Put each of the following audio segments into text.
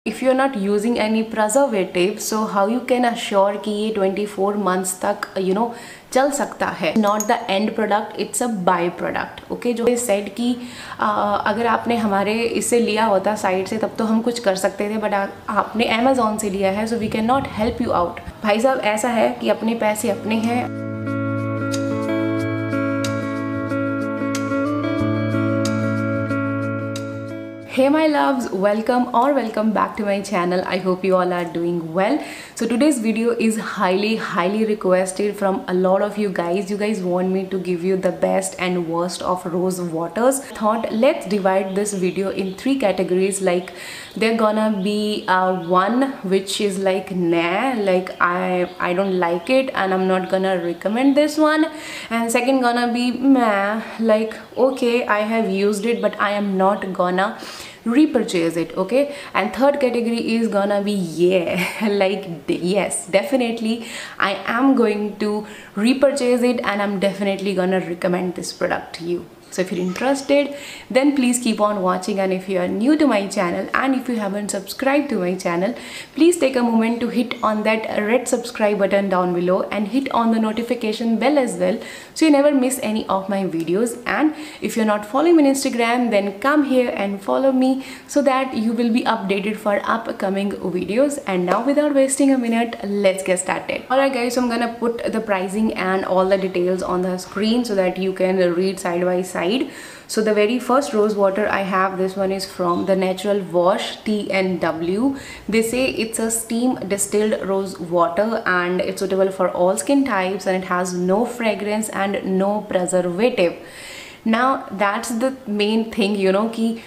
If you are not using any preservative, so how you can assure कि ये 24 months तक चल सकता है। Not the end product, it's a by product. Okay, जो said कि अगर आपने हमारे इससे लिया होता साइट से तब तो हम कुछ कर सकते थे, बट आपने अमेजोन से लिया है, so we can not help you out. भाई साहब, ऐसा है कि अपने पैसे अपने हैं। Hey my loves, welcome back to my channel. I hope you all are doing well. So today's video is highly requested from a lot of you guys. You guys want me to give you the best and worst of rose waters. I thought let's divide this video in 3 categories. Like they're gonna be one which is like nah, like I don't like it and I'm not gonna recommend this one, and second gonna be meh, like okay, I have used it but I am not gonna repurchase it. Okay, and third category is gonna be yeah, like yes, definitely I am going to repurchase it and I'm definitely gonna recommend this product to you. So if you're interested, then please keep on watching, and if you are new to my channel and if you haven't subscribed to my channel, please take a moment to hit on that red subscribe button down below and hit on the notification bell as well, so you never miss any of my videos. And if you're not following me on Instagram, then come here and follow me so that you will be updated for upcoming videos. And now without wasting a minute, let's get started. Alright guys, so I'm gonna put the pricing and all the details on the screen so that you can read side by side. So the very first rose water I have, this one is from the Natural Wash TNW. They say it's a steam distilled rose water and it's suitable for all skin types, and it has no fragrance and no preservative. Now that's the main thing, कि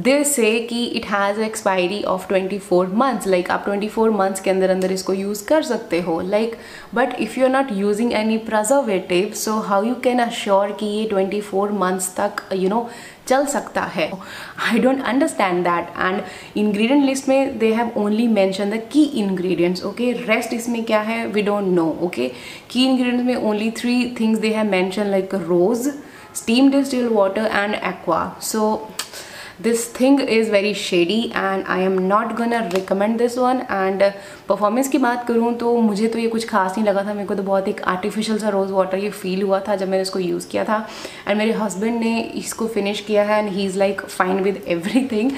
they say कि it has an expiry of 24 months. like आप 24 months के अंदर इसको use कर सकते हो. like but if you are not using any preservative, so how you can assure कि ये 24 months तक चल सकता है. I don't understand that. and ingredient list में they have only mentioned the key ingredients. okay, rest इसमें क्या है we don't know. okay, key ingredients में only 3 things they have mentioned, like rose, steam distilled water and aqua. So this thing is very shady and I am not gonna recommend this one. and performance की बात करूँ तो मुझे तो ये कुछ खास नहीं लगा था. मेरे को तो बहुत एक आर्टिफिशियल सा रोज़ वाटर ये फील हुआ था जब मैंने इसको यूज़ किया था. एंड मेरे हस्बैंड ने इसको फिनिश किया है and he is like fine with everything.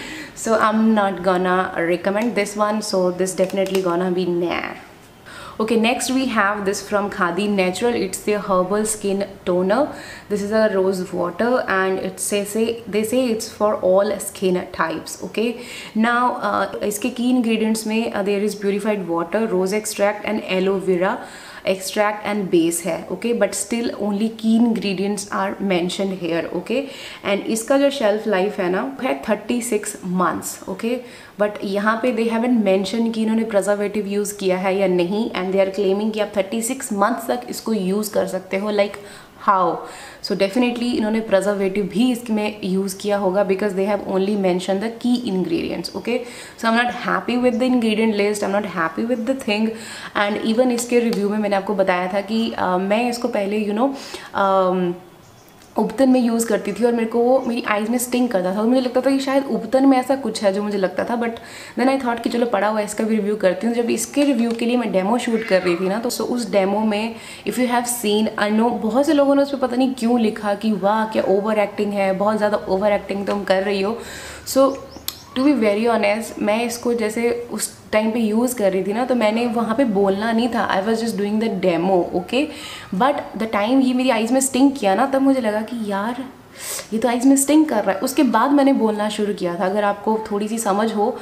So I am not gonna recommend this one. So this definitely gonna be nah. Okay, next we have this from Khadi Natural. It's their herbal skin toner. This is a rose water and they say it's for all skin types. okay, now इसके key ingredients में there is purified water, rose extract and aloe vera extract and base है. okay, but still only key ingredients are mentioned here. okay, and इसका जो shelf life है ना है 36 months. okay, but यहाँ पे they haven't mentioned कि इन्होंने preservative यूज़ किया है या नहीं, and they are claiming कि आप 36 months तक इसको यूज़ कर सकते हो. like how? so definitely इन्होंने preservative भी इसमें यूज़ किया होगा because they have only mentioned the key ingredients. okay, so I'm not happy with the ingredient list, I'm not happy with the thing. and even इसके review में मैंने आपको बताया था कि मैं इसको पहले उपतन में यूज़ करती थी और मेरे को वो मेरी आइज़ में स्टिंग करता था और मुझे लगता था कि शायद उपतन में ऐसा कुछ है जो मुझे लगता था. बट देन आई थॉट कि चलो पड़ा हुआ इसका भी रिव्यू करती हूँ. जब इसके रिव्यू के लिए मैं डेमो शूट कर रही थी ना, तो उस डेमो में if you have seen, I know बहुत से लोगों ने उस पर पता नहीं क्यों लिखा कि वाह क्या ओवर एक्टिंग है, बहुत ज़्यादा ओवर एक्टिंग तुम कर रही हो. सो टू बी वेरी ऑनेस्ट, मैं इसको जैसे उस टाइम पे यूज़ कर रही थी ना, तो मैंने वहाँ पे बोलना नहीं था. I was just doing the demo. Okay, but the time ये मेरी आइज़ में स्टिंग किया ना, तब मुझे लगा कि यार ये तो आइज़ में स्टिंग कर रहा है. उसके बाद मैंने बोलना शुरू किया था. अगर आपको थोड़ी सी समझ हो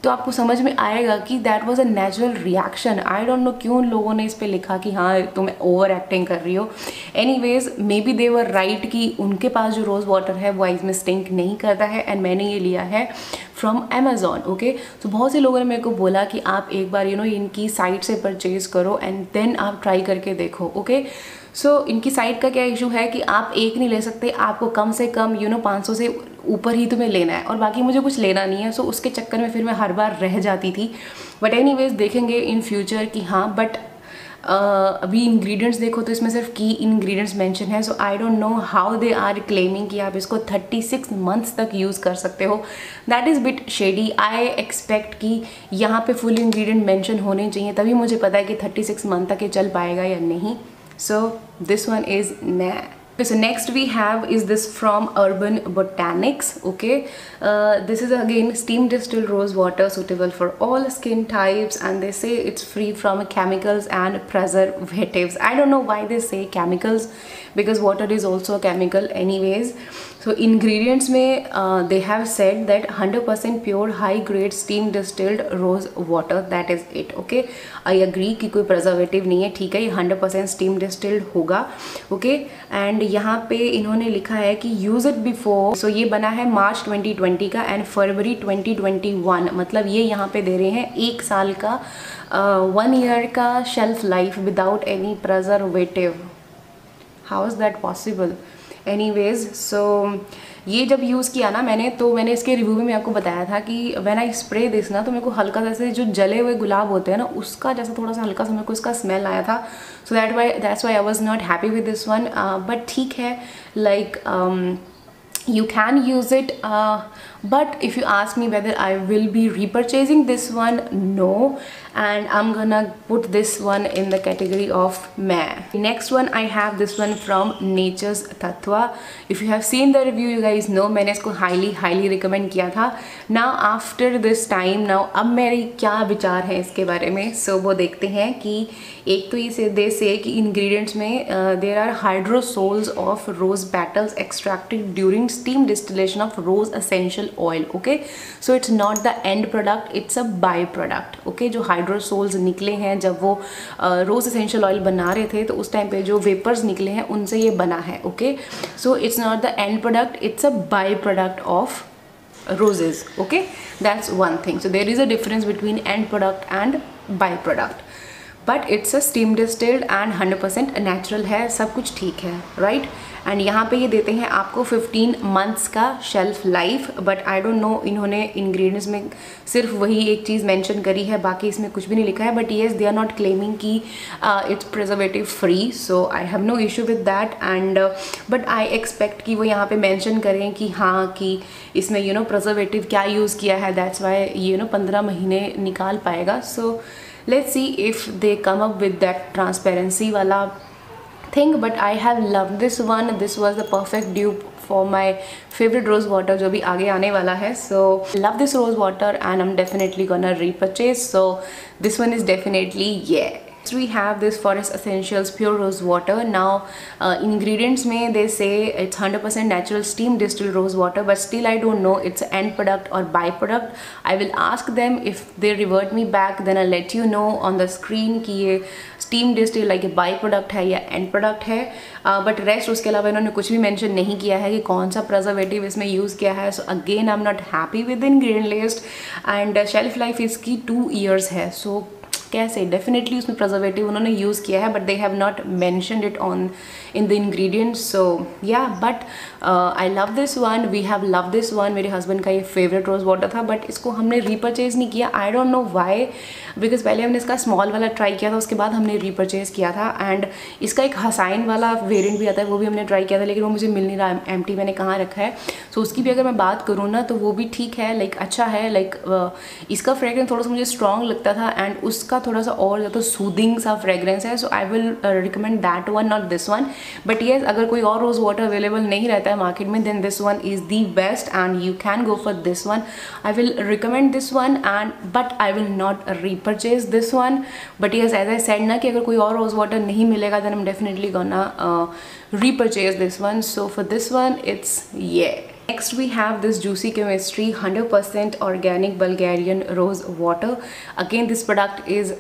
तो आपको समझ में आएगा कि that was a natural reaction. I don't no क्यों लोगों ने इस पे लिखा कि हाँ तुम ओवर एक्टिंग कर रही हो. Anyways may be they were right कि उनके पास जो रोज़ वाटर है वो आइज़ में स्टिंक नहीं करता है, एंड मैंने ये लिया है फ्रॉम अमेज़ॉन. ओके, तो बहुत से लोगों ने मेरे को बोला कि आप एक बार इनकी साइट से परचेज़ करो एंड देन आप ट्राई करके देखो. ओके, सो इनकी साइट का क्या इशू है कि आप एक नहीं ले सकते, आपको कम से कम 500 से ऊपर ही तुम्हें लेना है और बाकी मुझे कुछ लेना नहीं है. सो उसके चक्कर में फिर मैं हर बार रह जाती थी. बट एनीवेज देखेंगे इन फ्यूचर कि हाँ, बट अभी इंग्रेडिएंट्स देखो तो इसमें सिर्फ की इंग्रेडिएंट्स मेंशन है, so I don't know how they are claiming कि आप इसको 36 मंथ्स तक यूज़ कर सकते हो। That is bit shady. I expect कि यहाँ पे फुल इंग्रेडिएंट मेंशन होने चाहिए, तभी मुझे पता है कि 36 मंथ तक ये चल पाएगा या नहीं। सो दिस वन इज़ नै। Okay, so next we have is this from Urban Botanics. Okay, this is again steam distilled rose water suitable for all skin types, and they say it's free from chemicals and preservatives. I don't know why they say chemicals, because water is also a chemical anyways. So ingredients में they have said that 100% pure high grade steam distilled rose water, that is it. Okay, I agree कि कोई preservative नहीं है, ठीक है, ये 100% steam distilled होगा. Okay, and यहाँ पे इन्होंने लिखा है कि use it before, so ये बना है मार्च 2020 का and फरवरी 2021, मतलब ये यहाँ पे दे रहे हैं 1 साल का 1 year का shelf life without any preservative. How is that possible? Anyways, so ये जब यूज़ किया ना मैंने इसके रिव्यू में आपको बताया था कि व्हेन आई स्प्रे दिस ना, तो मेरे को हल्का जैसे जो जले हुए गुलाब होते हैं ना, उसका जैसा थोड़ा सा हल्का सा मेरे को इसका स्मेल आया था. So that's why I was not happy with this one. But ठीक है, like you can use it, but if you ask me whether I will be repurchasing this one, no, and I'm gonna put this one in the category of meh. Next one I have this one from Nature's Tattva. If you have seen the review, you guys know मैंने इसको highly recommend किया था. Now after this time, now अब मेरी क्या विचार है इसके बारे में, so वो देखते हैं कि एक तो ये दे से कि ingredients में there are hydrosols of rose petals extracted during steam distillation of rose essential oil. Okay, so it's not the end product, it's a byproduct. Okay, जो हाइड्रोसोल्स निकले हैं जब वो रोज एसेंशियल ऑयल बना रहे थे, तो उस टाइम पे जो वेपर्स निकले हैं उनसे ये बना है. Okay, so it's not the end product, it's a by product of roses. Okay, that's one thing. So there is a difference between end product and byproduct, but it's a steam distilled and 100% natural है, सब कुछ ठीक है, right? And यहाँ पे ये देते हैं आपको 15 मंथ्स का shelf life. But I don't no, इन्होंने इंग्रेडिएंट्स में सिर्फ वही एक चीज़ मेंशन करी है, बाकी इसमें कुछ भी नहीं लिखा है. But yes, they are not claiming कि it's preservative free, so I have no issue with that. And but I expect कि वो यहाँ पे मेंशन करें कि हाँ, कि इसमें प्रिजर्वेटिव क्या यूज़ किया है, दैट्स वाई 15 महीने निकाल पाएगा. So let's see if they come up with that transparency वाला thing. But I have loved this one. This was the perfect dupe for my favorite rose water जो भी आगे आने वाला है. So love this rose water and I'm definitely gonna repurchase. So this one is definitely yeah. Next we have this Forest Essentials Pure Rose Water. Now ingredients में they say it's 100% natural steam distilled rose water, but still I don't know it's end product or byproduct. I will ask them. If they revert me back, then I'll let you know on the screen कि ये steam distilled like by product है या and product है. But rest उसके अलावा इन्होंने कुछ भी मेंशन नहीं किया है कि कौन सा प्रिजर्वेटिव इसमें यूज़ किया है. So again I am not happy with ingredient list. And shelf life इसकी 2 years है. सो कैसे, डेफिनेटली उसमें प्रिजर्वेटिव उन्होंने यूज़ किया है, but they have not mentioned it on in the ingredients. So yeah, but I love this one. We have love this one. मेरे husband का ये फेवरेट रोज़ वाटर था, बट इसको हमने रीपरचेज़ नहीं किया. I don't know why, because पहले हमने इसका स्मॉल वाला ट्राई किया था, उसके बाद हमने रीपरचेज़ किया था. एंड इसका एक हसाइन वाला वेरिएंट भी आता है, वो भी हमने ट्राई किया था, लेकिन वो मुझे मिल नहीं रहा. एम्प्टी मैंने कहाँ रखा है. सो उसकी भी अगर मैं बात करूँ ना, तो वो भी ठीक है, लाइक अच्छा है. लाइक इसका फ्रेग्रेंस थोड़ा सा मुझे स्ट्रॉन्ग लगता था, एंड उसका थोड़ा सा और ज़्यादा सूदिंग सा फ्रेग्रेंस है. So I will recommend that one, not this one. But yes, अगर कोई और रोज़ वाटर अवेलेबल नहीं रहता है मार्केट में, then this one is the best and you can go for this one. I will recommend this one, and but I will not repurchase this one. But yes, as I said ना, कि अगर कोई और rose water नहीं मिलेगा, then I am definitely gonna repurchase this one. So for this one, it's yeah. Next we have this Juicy Chemistry 100% organic Bulgarian rose water. Again, this product is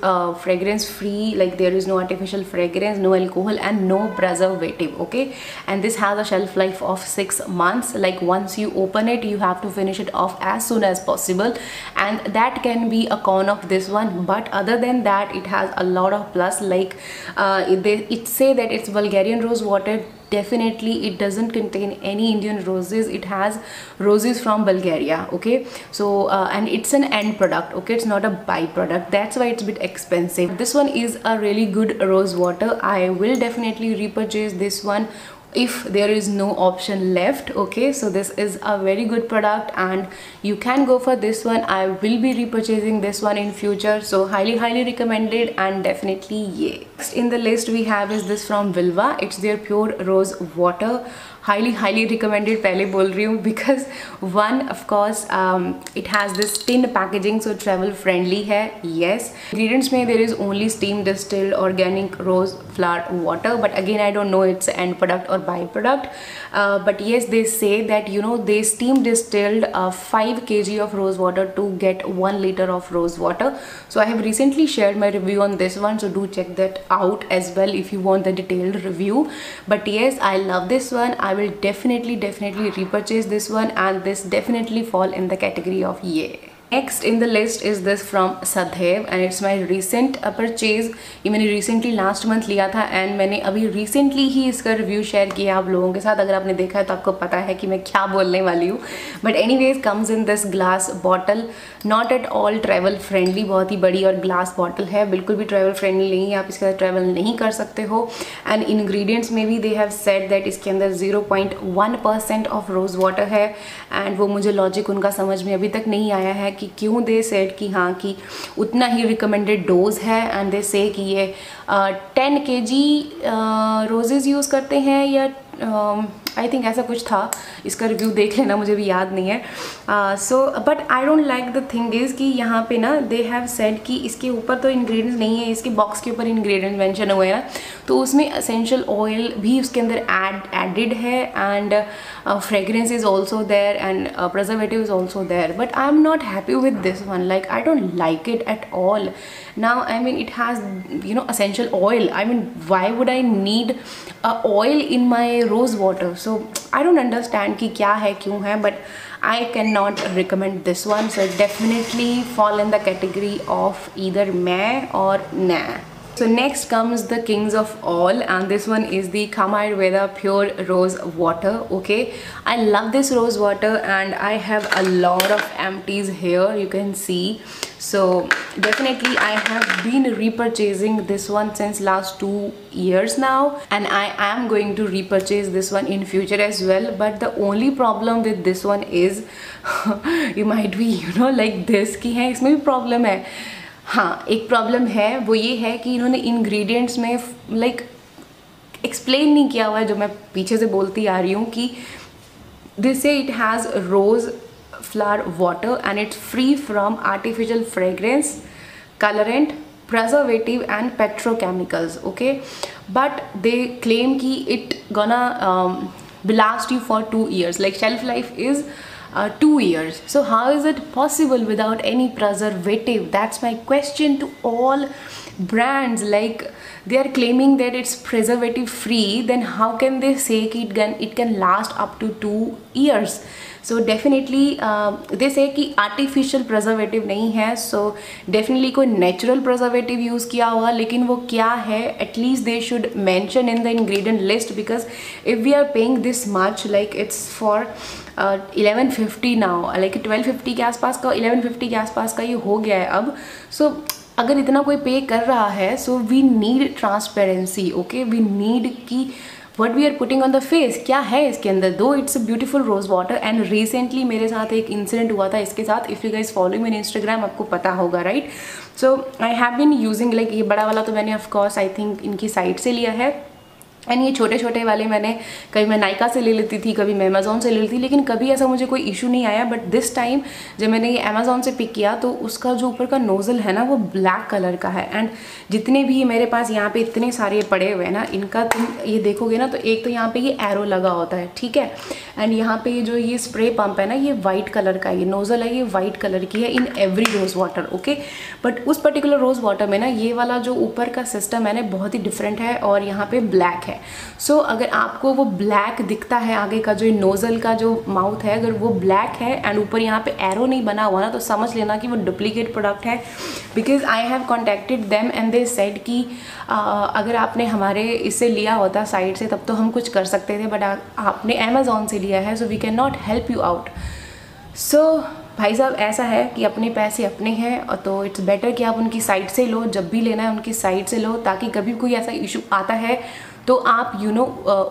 fragrance free, like there is no artificial fragrance, no alcohol and no preservative. Okay, and this has a shelf life of 6 months. Like once you open it, you have to finish it off as soon as possible, and that can be a con of this one. But other than that, it has a lot of plus. Like it say that it's Bulgarian rose water, definitely it doesn't contain any Indian roses. It has roses from Bulgaria. Okay, so and it's an end product. Okay, it's not a byproduct. That's why it's a bit expensive. This one is a really good rose water. I will definitely repurchase this one if there is no option left. Okay, so this is a very good product and you can go for this one. I will be repurchasing this one in future, so highly recommended and definitely yay. Next in the list we have is this from Vilva. It's their pure rose water. highly recommended पहले बोल रही हूँ because one of course it has this tin packaging, so travel friendly है. Yes, ingredients में there is only steam distilled organic rose flower water, but again I don't know it's end product or byproduct, but yes, they say that you know they steam distilled 5 kg of rose water to get 1 liter of rose water. So I have recently shared my review on this one, so do check that out as well if you want the detailed review. But yes, I love this one. I will definitely repurchase this one, and this definitely fall in the category of yay. Next in the list is this from Sadhaiv and it's my recent purchase. ये मैंने recently last month लिया था and मैंने अभी recently ही इसका review share किया आप लोगों के साथ. अगर आपने देखा है तो आपको पता है कि मैं क्या बोलने वाली हूँ. But anyways, comes in this glass bottle, not at all travel friendly. बहुत ही बड़ी और glass bottle है, बिल्कुल भी travel friendly नहीं है, आप इसके साथ travel नहीं कर सकते हो. And ingredients में भी they have said that इसके अंदर 0.1% of rose water है and वो मुझे logic उनका समझ में अभी तक नहीं आया है कि क्यों दे सेड कि हाँ कि उतना ही रिकमेंडेड डोज है. एंड दे से कि ये 10 kg रोजेज़ यूज़ करते हैं या आई थिंक ऐसा कुछ था. इसका रिव्यू देख लेना, मुझे भी याद नहीं है. So but I don't like the thing is कि यहाँ पे ना दे हैव सेड कि इसके ऊपर तो इंग्रेडिएंट्स नहीं है, इसके बॉक्स के ऊपर इंग्रेडिएंट्स मेंशन हुए हैं ना, तो उसमें एसेंशियल ऑयल भी उसके अंदर एडेड है and fragrance is also there and preservative is also there. But I am not happy with this one. Like I don't like it at all. Now I mean it has you know essential oil. I mean why would I need oil in my rose water? So I don't understand कि क्या है क्यों है, but I cannot recommend this one. So it definitely fall in the category of either meh or nah. So next comes the kings of all, and this one is the Kama Ayurveda pure rose water. Okay, I love this rose water and I have a lot of empties here, you can see. So definitely I have been repurchasing this one since last 2 years now, and I am going to repurchase this one in future as well. But the only problem with this one is you might be you know like this कि है इसमें भी problem है. हाँ, एक problem है, वो ये है कि इन्होंने इंग्रेडिएंट्स में लाइक एक्सप्लेन नहीं किया हुआ है, जो मैं पीछे से बोलती आ रही हूँ कि दिस से it has rose flower water and it's free from artificial fragrance, colourant, preservative and petrochemicals. Okay, but they claim कि it gonna last you for 2 years. Like shelf life is 2 years. So how is it possible without any preservative? That's my question to all brands. Like they are claiming that it's preservative free, then how can they say it can last up to 2 years? So definitely they say कि artificial preservative नहीं है. So definitely कोई natural preservative use किया होगा, लेकिन वो क्या है at least they should mention in the ingredient list, because if we are paying this much, like it's for 1150 now, like 1250 के आसपास का, 1150 के आसपास का ये हो गया है अब. So अगर इतना कोई पे कर रहा है, so we need transparency. Okay, we need कि what we are putting on the face क्या है इसके अंदर. Though it's a beautiful rose water and recently मेरे साथ एक इंसिडेंट हुआ था इसके साथ. If you guys follow me on Instagram आपको पता होगा, right. So I have been using like ये बड़ा वाला तो मैंने ऑफकोर्स आई थिंक इनकी साइट से लिया है, एंड ये छोटे छोटे वाले मैंने कभी मैं नायका से ले लेती थी, कभी मैं अमेज़ॉन से ले लेती थी, लेकिन कभी ऐसा मुझे कोई इशू नहीं आया. बट दिस टाइम जब मैंने ये अमेज़ॉन से पिक किया तो उसका जो ऊपर का नोज़ल है ना वो ब्लैक कलर का है. एंड जितने भी मेरे पास यहाँ पे इतने सारे पड़े हुए हैं ना, इनका तुम ये देखोगे ना तो एक तो यहाँ पे ये एरो लगा होता है, ठीक है. एंड यहाँ पे जो ये स्प्रे पंप है ना, ये वाइट कलर का, ये नोज़ल है, ये वाइट कलर की है in every rose water. Okay, but उस पर्टिकुलर रोज़ वाटर में ना ये वाला जो ऊपर का सिस्टम है ना बहुत ही डिफरेंट है और यहाँ पे ब्लैक है. है। सो अगर आपको वो ब्लैक दिखता है, आगे का जो नोज़ल का जो माउथ है अगर वो ब्लैक है एंड ऊपर यहाँ पे एरो नहीं बना हुआ ना, तो समझ लेना कि वो डुप्लीकेट प्रोडक्ट है। Because I have contacted them and they said कि अगर आपने हमारे इससे लिया होता साइट से तब तो हम कुछ कर सकते थे, बट आपने अमेज़ॉन से लिया है, so we can not help you out. So भाई साहब ऐसा है कि अपने पैसे अपने हैं, और तो इट्स बेटर कि आप उनकी साइट से लो, जब भी लेना है उनकी साइट से लो, ताकि कभी कोई ऐसा इशू आता है तो आप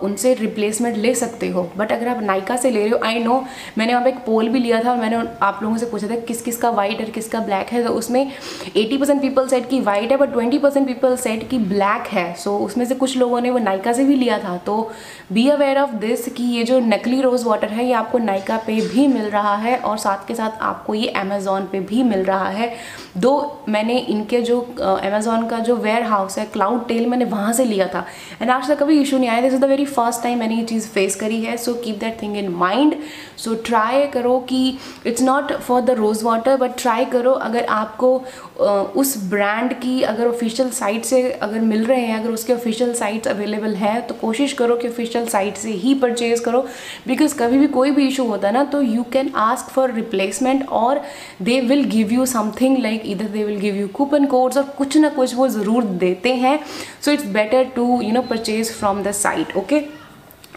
उनसे रिप्लेसमेंट ले सकते हो। बट अगर आप नायका से ले रहे हो, आई नो मैंने वहाँ पे एक पोल भी लिया था और मैंने आप लोगों से पूछा था किस किस का वाइट और किसका ब्लैक है, तो उसमें 80% पीपल सेड कि वाइट है बट 20% पीपल सेड कि ब्लैक है। सो उसमें से कुछ लोगों ने वो नायका से भी लिया था। तो बी अवेयर ऑफ दिस कि ये जो नकली रोज़ वाटर है ये आपको नायका पे भी मिल रहा है और साथ के साथ आपको ये अमेज़ॉन पे भी मिल रहा है। दो मैंने इनके जो अमेज़ॉन का जो वेयर हाउस है क्लाउड टेल, मैंने वहाँ से लिया था एंड आज तक कभी इशू नहीं आया। This is the very first time मैंने ये चीज़ फेस करी है। So keep that thing in mind. So try करो कि it's not for the rose water, but try करो अगर आपको उस ब्रांड की अगर ऑफिशियल साइट से अगर मिल रहे हैं, अगर उसके ऑफिशियल साइट्स अवेलेबल हैं, तो कोशिश करो कि ऑफिशियल साइट से ही परचेज़ करो। बिकॉज कभी भी कोई भी इशू होता है ना, तो you can ask for replacement और they will give you something like either they will give you coupon codes, और कुछ ना कुछ वो ज़रूर देते हैं। So it's better to purchase from the site. Okay,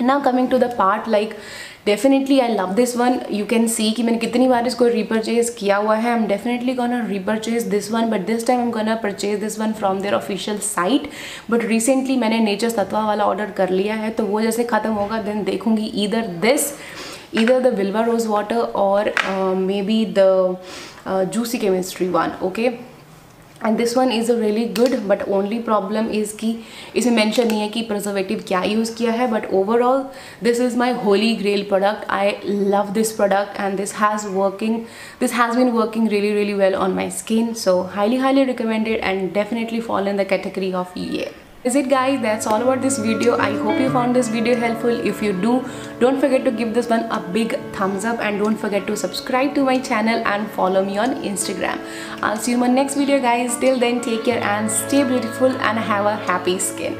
now coming to the part like definitely I love this one. You can see कि मैंने कितनी बार इसको रीपरचेज किया हुआ है। I am definitely gonna repurchase this one, but this time I am gonna purchase this one from there official site. But recently मैंने nature तत्वा वाला ऑर्डर कर लिया है, तो वो जैसे ख़त्म होगा देन देखूंगी either the Vilva rose water or maybe the juicy chemistry one. Okay, and this one is a really good, but only problem is कि इसमें मेंशन नहीं है कि प्रिजर्वेटिव क्या यूज़ किया है, but overall this is my holy grail product. I love this product and this has been working really well on my skin, so highly recommended and definitely fall in the category of yeah. Is it guys? That's all about this video. I hope you found this video helpful. If you do, don't forget to give this one a big thumbs up and don't forget to subscribe to my channel and follow me on Instagram. I'll see you in my next video guys. Till then, take care and stay beautiful and have a happy skin.